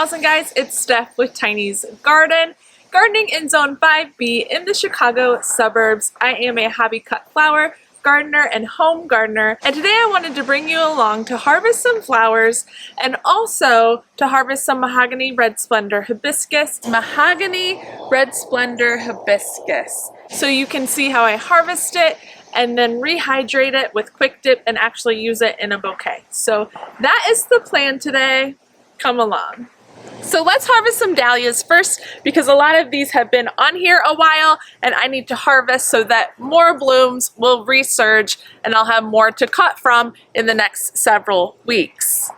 gals and guys, it's Steph with Tiny's Garden. Gardening in Zone 5B in the Chicago suburbs. I am a hobby cut flower gardener and home gardener, and today I wanted to bring you along to harvest some flowers and also to harvest some Mahogany Red Splendor Hibiscus. Mahogany Red Splendor Hibiscus. So you can see how I harvest it and then rehydrate it with quick dip and actually use it in a bouquet. So that is the plan today. Come along. So let's harvest some dahlias first because a lot of these have been on here a while and I need to harvest so that more blooms will resurge and I'll have more to cut from in the next several weeks.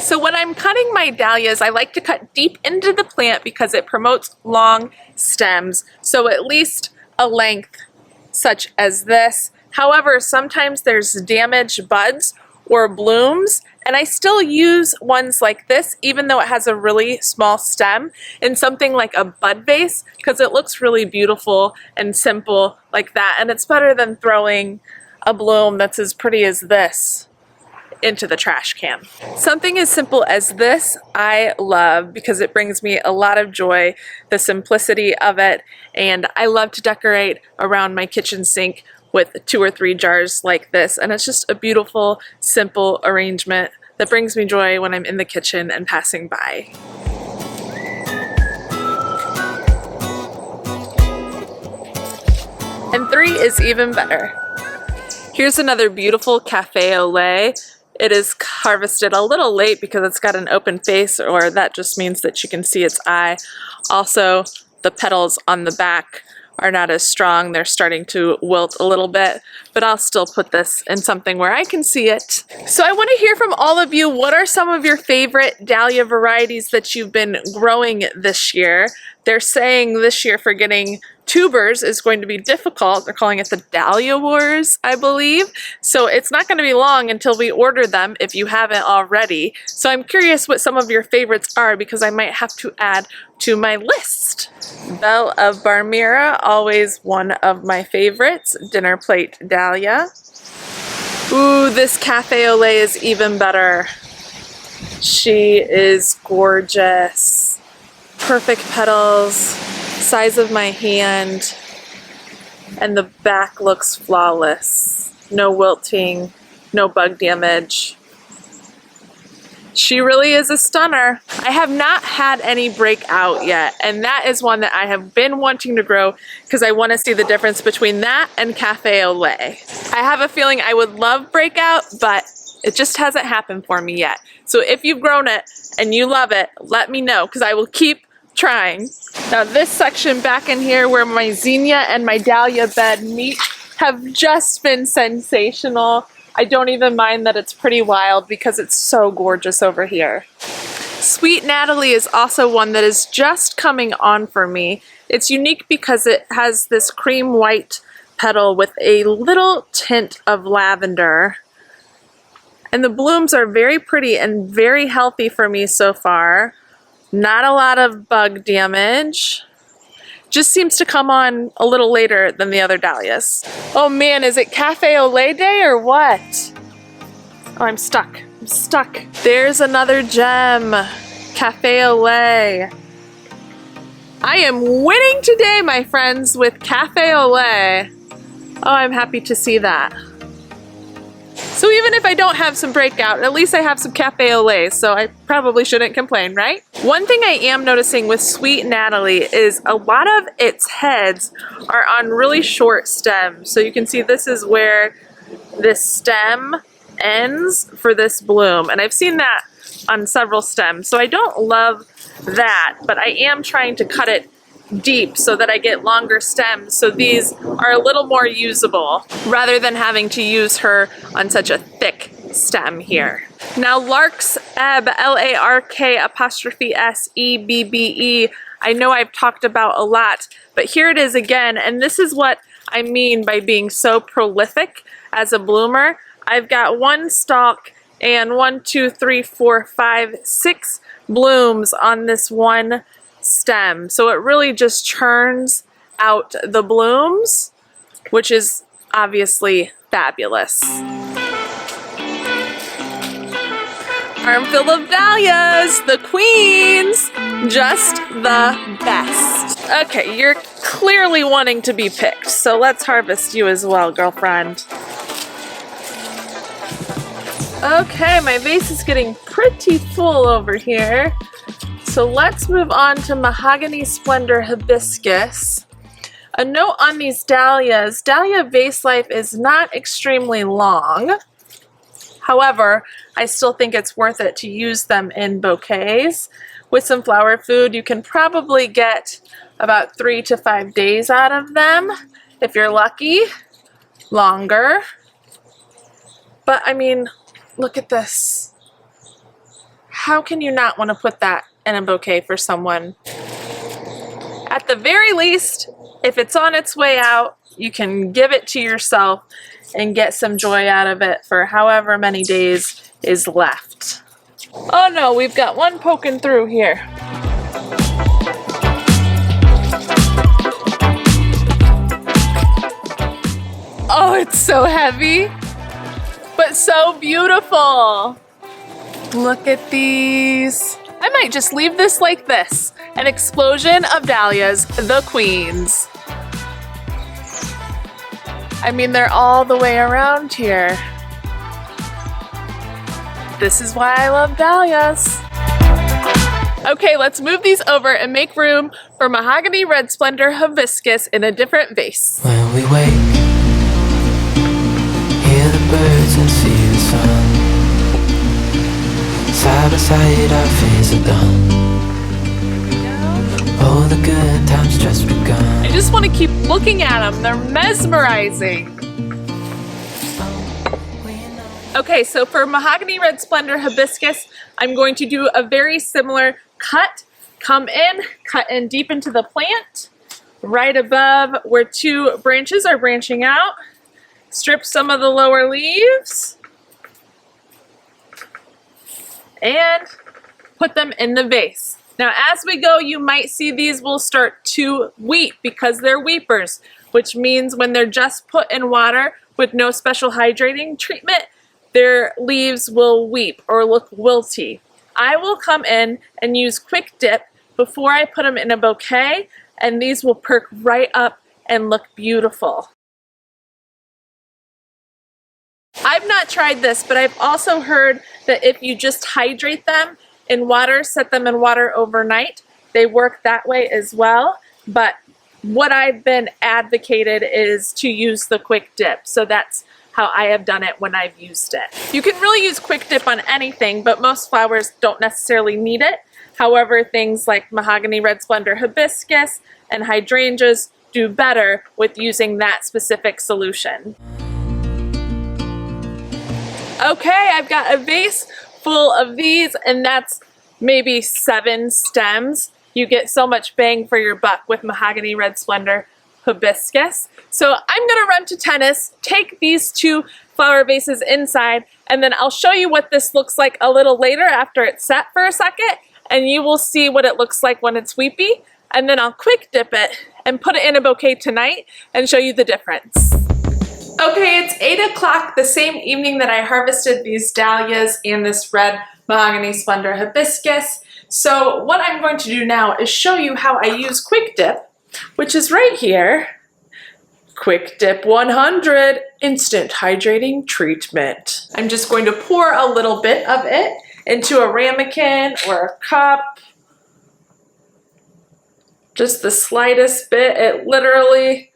So when I'm cutting my dahlias, I like to cut deep into the plant because it promotes long stems. So at least a length such as this. However, sometimes there's damaged buds or blooms, and I still use ones like this even though it has a really small stem in something like a bud vase because it looks really beautiful and simple like that, and it's better than throwing a bloom that's as pretty as this into the trash can. Something as simple as this I love because it brings me a lot of joy, the simplicity of it, and I love to decorate around my kitchen sink with 2 or 3 jars like this, and it's just a beautiful, simple arrangement that brings me joy when I'm in the kitchen and passing by. And 3 is even better. Here's another beautiful cafe au lait. It is harvested a little late because it's got an open face, or that just means that you can see its eye. Also, the petals on the back are not as strong. They're starting to wilt a little bit, but I'll still put this in something where I can see it. So I want to hear from all of you. What are some of your favorite dahlia varieties that you've been growing this year? They're saying this year for getting tubers is going to be difficult. They're calling it the Dahlia Wars, I believe. So it's not going to be long until we order them if you haven't already. So I'm curious what some of your favorites are because I might have to add to my list. Belle of Barmera, always one of my favorites. Dinner plate dahlia. Ooh, this cafe au lait is even better. She is gorgeous. Perfect petals, size of my hand, and the back looks flawless. No wilting, no bug damage. She really is a stunner. I have not had any breakout yet, and that is one that I have been wanting to grow because I want to see the difference between that and cafe au lait. I have a feeling I would love breakout, but it just hasn't happened for me yet. So if you've grown it and you love it, let me know because I will keep trying. Now this section back in here where my zinnia and my dahlia bed meet have just been sensational. I don't even mind that it's pretty wild because it's so gorgeous over here. Sweet Natalie is also one that is just coming on for me. It's unique because it has this cream white petal with a little tint of lavender. And the blooms are very pretty and very healthy for me so far. Not a lot of bug damage. Just seems to come on a little later than the other dahlias. Oh man, is it cafe au lait day or what? Oh, I'm stuck. I'm stuck. There's another gem. Cafe au lait. I am winning today, my friends, with cafe au lait. Oh, I'm happy to see that. So even if I don't have some breakout, at least I have some cafe au lait, so I probably shouldn't complain, right? One thing I am noticing with Sweet Natalie is a lot of its heads are on really short stems. So you can see this is where this stem ends for this bloom, and I've seen that on several stems. So I don't love that, but I am trying to cut it deep so that I get longer stems, so these are a little more usable rather than having to use her on such a thick stem here. Now Lark's Ebb, L-A-R-K apostrophe S-E-B-B-E, I know I've talked about a lot, but here it is again, and this is what I mean by being so prolific as a bloomer. I've got 1 stalk and 1, 2, 3, 4, 5, 6 blooms on this one stem. So it really just churns out the blooms, which is obviously fabulous. Armful of dahlias, the queens, just the best. Okay, you're clearly wanting to be picked, so let's harvest you as well, girlfriend. Okay, my vase is getting pretty full over here, so let's move on to Mahogany Splendor Hibiscus. A note on these dahlias, dahlia vase life is not extremely long. However, I still think it's worth it to use them in bouquets. With some flower food, you can probably get about 3 to 5 days out of them. If you're lucky, longer. But I mean, look at this. How can you not want to put that in a bouquet for someone? At the very least, if it's on its way out, you can give it to yourself and get some joy out of it for however many days is left. Oh no, we've got one poking through here. Oh, it's so heavy, but so beautiful. Look at these. I might just leave this like this. An explosion of dahlias, the queens. I mean, they're all the way around here. This is why I love dahlias. Okay, let's move these over and make room for Mahogany Red Splendor Hibiscus in a different vase. When we wake, hear the birds and see the sun. Side by side our fears are done. Oh, the good times just begun. I just want to keep looking at them. They're mesmerizing. Okay, so for Mahogany Red Splendor Hibiscus, I'm going to do a very similar cut. Cut in deep into the plant, right above where 2 branches are branching out. Strip some of the lower leaves and put them in the vase. Now as we go, you might see these will start to weep because they're weepers, which means when they're just put in water with no special hydrating treatment, their leaves will weep or look wilty. I will come in and use quick dip before I put them in a bouquet, and these will perk right up and look beautiful. I've not tried this, but I've also heard that if you just hydrate them in water, set them in water overnight, they work that way as well. But what I've been advocated is to use the quick dip. So that's how I have done it when I've used it. You can really use quick dip on anything, but most flowers don't necessarily need it. However, things like Mahogany Red Splendor Hibiscus and hydrangeas do better with using that specific solution. Okay, I've got a vase full of these, and that's maybe 7 stems. You get so much bang for your buck with Mahogany Red Splendor Hibiscus. So I'm gonna run to tennis, take these 2 flower vases inside, and then I'll show you what this looks like a little later after it's set for a second, and you will see what it looks like when it's weepy, and then I'll quick dip it and put it in a bouquet tonight and show you the difference. Okay, it's 8 o'clock the same evening that I harvested these dahlias and this red Mahogany Splendor Hibiscus. So what I'm going to do now is show you how I use quick dip, which is right here. Quick Dip 100 Instant Hydrating Treatment. I'm just going to pour a little bit of it into a ramekin or a cup. Just the slightest bit. It literally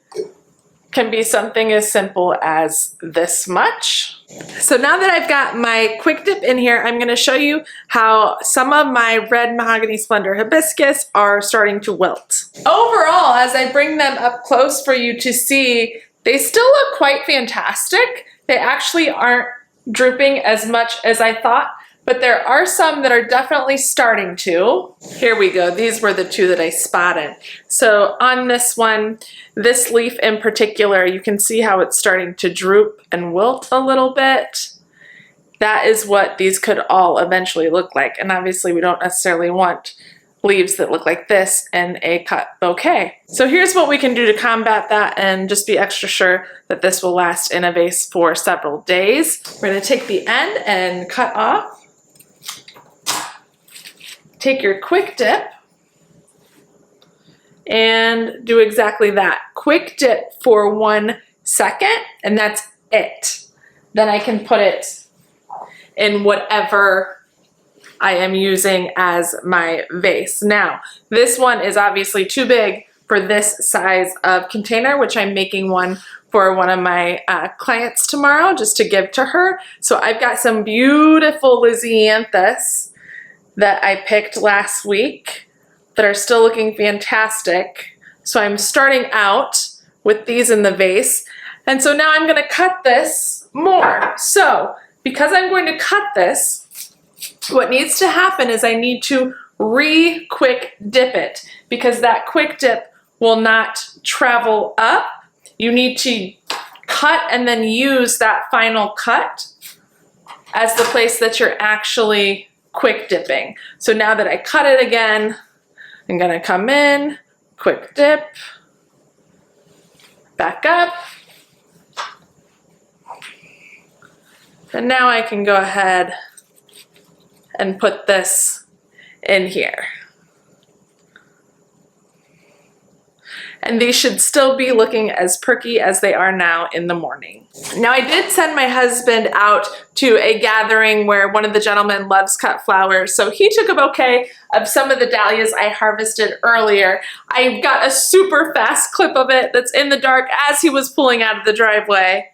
can be something as simple as this much. So now that I've got my quick dip in here, I'm going to show you how some of my red Mahogany Splendor Hibiscus are starting to wilt. Overall, as I bring them up close for you to see, they still look quite fantastic. They actually aren't drooping as much as I thought, but there are some that are definitely starting to. Here we go. These were the 2 that I spotted. So on this one, this leaf in particular, you can see how it's starting to droop and wilt a little bit. That is what these could all eventually look like. And obviously we don't necessarily want leaves that look like this in a cut bouquet. So here's what we can do to combat that and just be extra sure that this will last in a vase for several days. We're going to take the end and cut off. take your quick dip and do exactly that. Quick dip for 1 second, and that's it. Then I can put it in whatever I am using as my vase. Now, this one is obviously too big for this size of container, which I'm making one for one of my clients tomorrow just to give to her. So I've got some beautiful Lisianthus that I picked last week that are still looking fantastic. So I'm starting out with these in the vase. And so now I'm gonna cut this more. So because I'm going to cut this, what needs to happen is I need to quick dip it, because that quick dip will not travel up. You need to cut and then use that final cut as the place that you're actually quick dipping. So now that I cut it again, I'm gonna come in, quick dip, back up, and now I can go ahead and put this in here. And these should still be looking as perky as they are now in the morning. Now I did send my husband out to a gathering where one of the gentlemen loves cut flowers, so he took a bouquet of some of the dahlias I harvested earlier. I got a super fast clip of it that's in the dark as he was pulling out of the driveway.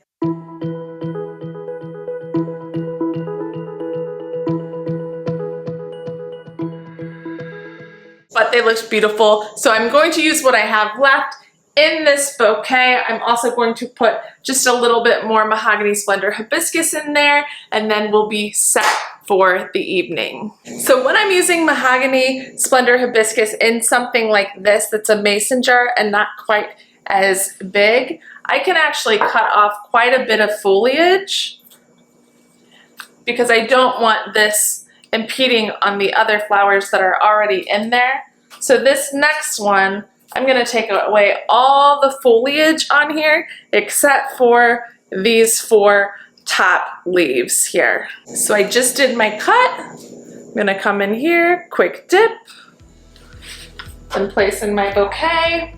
But they looked beautiful. So I'm going to use what I have left in this bouquet. I'm also going to put just a little bit more Mahogany Splendor Hibiscus in there, and then we'll be set for the evening. So when I'm using Mahogany Splendor Hibiscus in something like this that's a mason jar and not quite as big, I can actually cut off quite a bit of foliage because I don't want this impeding on the other flowers that are already in there. So this next one, I'm gonna take away all the foliage on here except for these 4 top leaves here. So I just did my cut. I'm gonna come in here, quick dip, and place in my bouquet.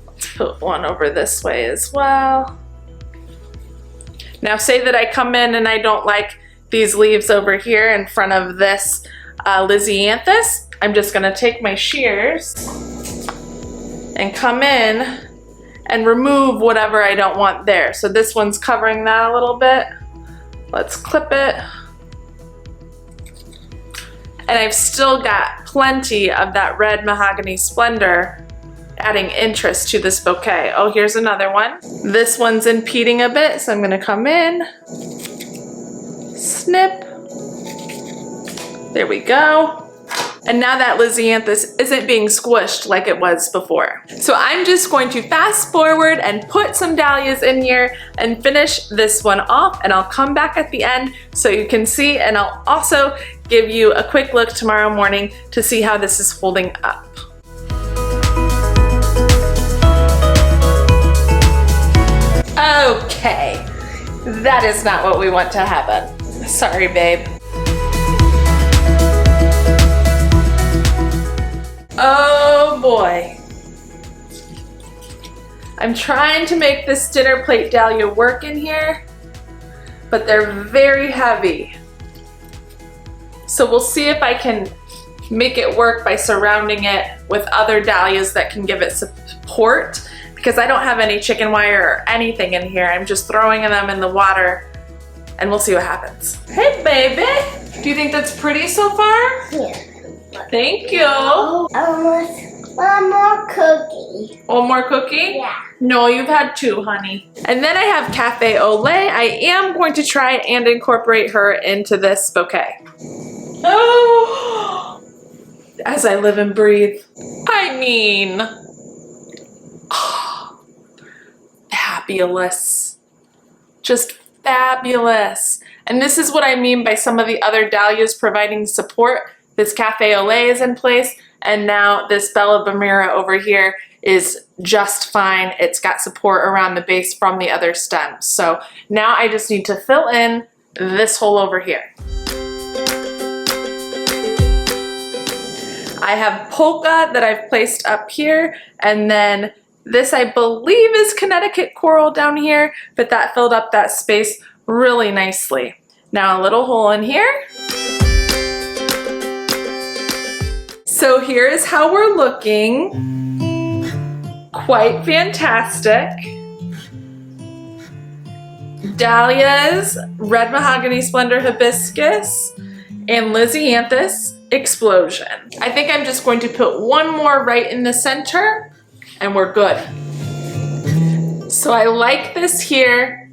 Let's put one over this way as well. Now say that I come in and I don't like these leaves over here in front of this Lisianthus. I'm just gonna take my shears and come in and remove whatever I don't want there. So this one's covering that a little bit. Let's clip it. And I've still got plenty of that red Mahogany Splendor adding interest to this bouquet. Oh, here's another one. This one's impeding a bit, so I'm gonna come in, snip, there we go. And now that Lisianthus isn't being squished like it was before. So I'm just going to fast forward and put some dahlias in here and finish this one off, and I'll come back at the end so you can see, and I'll also give you a quick look tomorrow morning to see how this is holding up. Okay, that is not what we want to happen. Sorry, babe. Oh boy. I'm trying to make this dinner plate dahlia work in here, but they're very heavy. So we'll see if I can make it work by surrounding it with other dahlias that can give it support, because I don't have any chicken wire or anything in here. I'm just throwing them in the water and we'll see what happens. Hey baby, do you think that's pretty so far? Yeah. Thank you. Almost one more cookie. One more cookie? Yeah. No, you've had 2, honey. And then I have Cafe au Lait. I am going to try and incorporate her into this bouquet. Oh, as I live and breathe. I mean, oh, fabulous. Just fabulous. And this is what I mean by some of the other dahlias providing support. This Cafe au Lait is in place, and now this Bella Bamira over here is just fine. It's got support around the base from the other stems. So now I just need to fill in this hole over here. I have polka that I've placed up here, and then this I believe is Connecticut coral down here, but that filled up that space really nicely. Now a little hole in here. So here is how we're looking. Quite fantastic. Dahlias, Red Mahogany Splendor Hibiscus, and Lisianthus Explosion. I think I'm just going to put one more right in the center and we're good. So I like this here,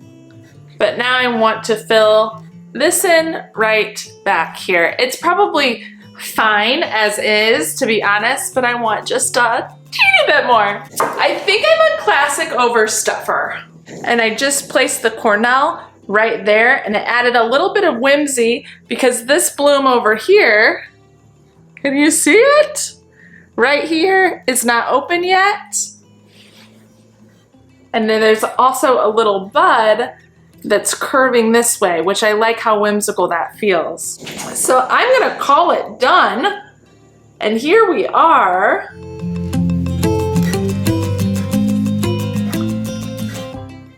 but now I want to fill this in right back here. It's probably fine as is, to be honest, but I want just a teeny bit more. I think I'm a classic overstuffer. And I just placed the cornel right there, and it added a little bit of whimsy because this bloom over here, can you see it? Right here is not open yet. And then there's also a little bud that's curving this way, which I like how whimsical that feels. So I'm gonna call it done. And here we are.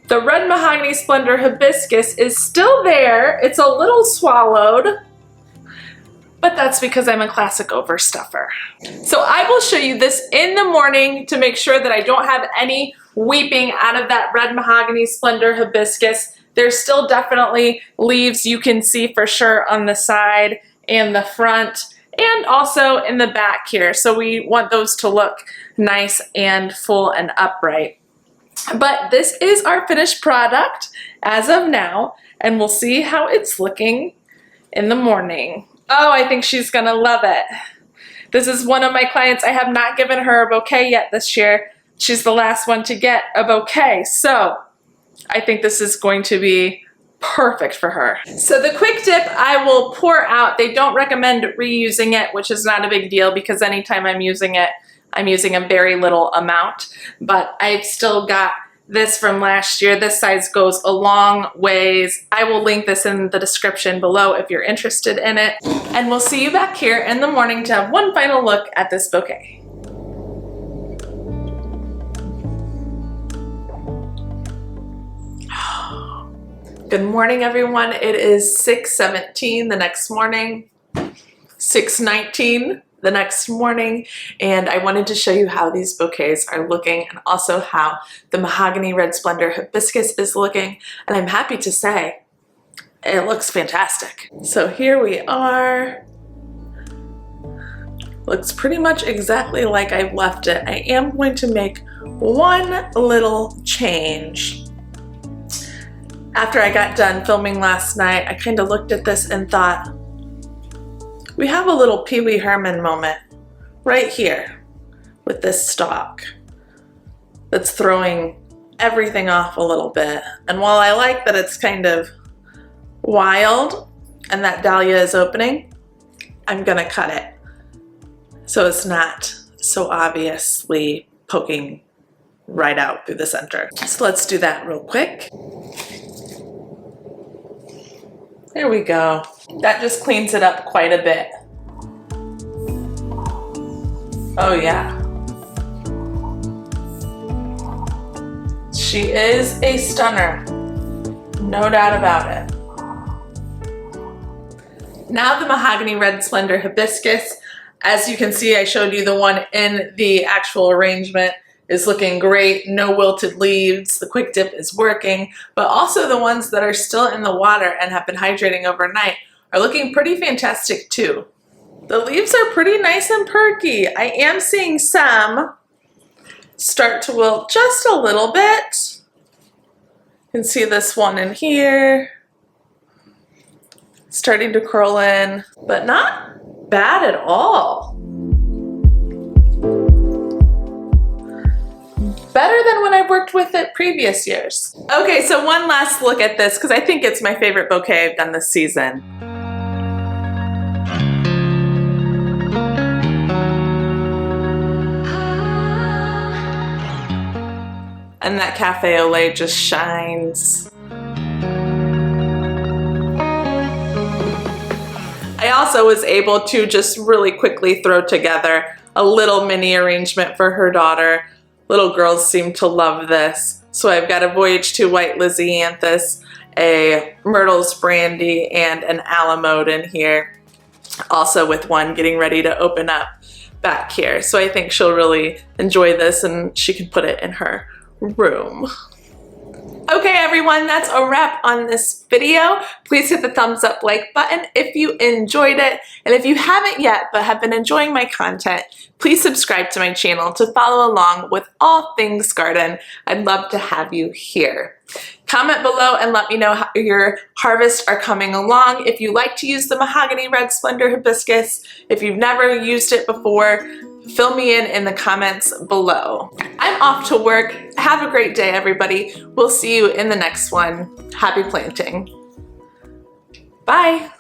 The Red Mahogany Splendor Hibiscus is still there. It's a little swallowed, but that's because I'm a classic overstuffer. So I will show you this in the morning to make sure that I don't have any weeping out of that Red Mahogany Splendor Hibiscus. There's still definitely leaves you can see for sure on the side and the front and also in the back here. So we want those to look nice and full and upright. But this is our finished product as of now, and we'll see how it's looking in the morning. Oh, I think she's gonna love it. This is one of my clients. I have not given her a bouquet yet this year. She's the last one to get a bouquet, so I think this is going to be perfect for her. So the quick dip I will pour out. They don't recommend reusing it, which is not a big deal because anytime I'm using it, I'm using a very little amount, but I've still got this from last year. This size goes a long ways. I will link this in the description below if you're interested in it. And we'll see you back here in the morning to have one final look at this bouquet. Good morning, everyone. It is 6:17 the next morning, 6:19 the next morning, and I wanted to show you how these bouquets are looking and also how the Mahogany Red Splendor Hibiscus is looking, and I'm happy to say it looks fantastic. So here we are. Looks pretty much exactly like I've left it. I am going to make one little change. After I got done filming last night, I kind of looked at this and thought, we have a little Pee Wee Herman moment right here with this stalk that's throwing everything off a little bit. And while I like that it's kind of wild and that dahlia is opening, I'm gonna cut it so it's not so obviously poking right out through the center. So let's do that real quick. There we go. That just cleans it up quite a bit. Oh yeah. She is a stunner. No doubt about it. Now the Mahogany Red Splendor Hibiscus. As you can see, I showed you the one in the actual arrangement is looking great. No wilted leaves. The quick dip is working, but also the ones that are still in the water and have been hydrating overnight are looking pretty fantastic too. The leaves are pretty nice and perky. I am seeing some start to wilt just a little bit. You can see this one in here starting to curl in, but not bad at all. Better than when I've worked with it previous years. Okay, so one last look at this because I think it's my favorite bouquet I've done this season. And that cafe au lait just shines. I also was able to just really quickly throw together a little mini arrangement for her daughter. Little girls seem to love this. So I've got a Voyage to White Lysianthus, a Myrtle's Brandy, and an Alamode in here. Also with one getting ready to open up back here. So I think she'll really enjoy this and she can put it in her room. Okay everyone, that's a wrap on this video. Please hit the thumbs up like button if you enjoyed it. And if you haven't yet but have been enjoying my content, please subscribe to my channel to follow along with all things garden. I'd love to have you here. Comment below and let me know how your harvests are coming along. If you like to use the Mahogany Red Splendor Hibiscus, if you've never used it before, fill me in the comments below. I'm off to work. Have a great day, everybody. We'll see you in the next one. Happy planting. Bye.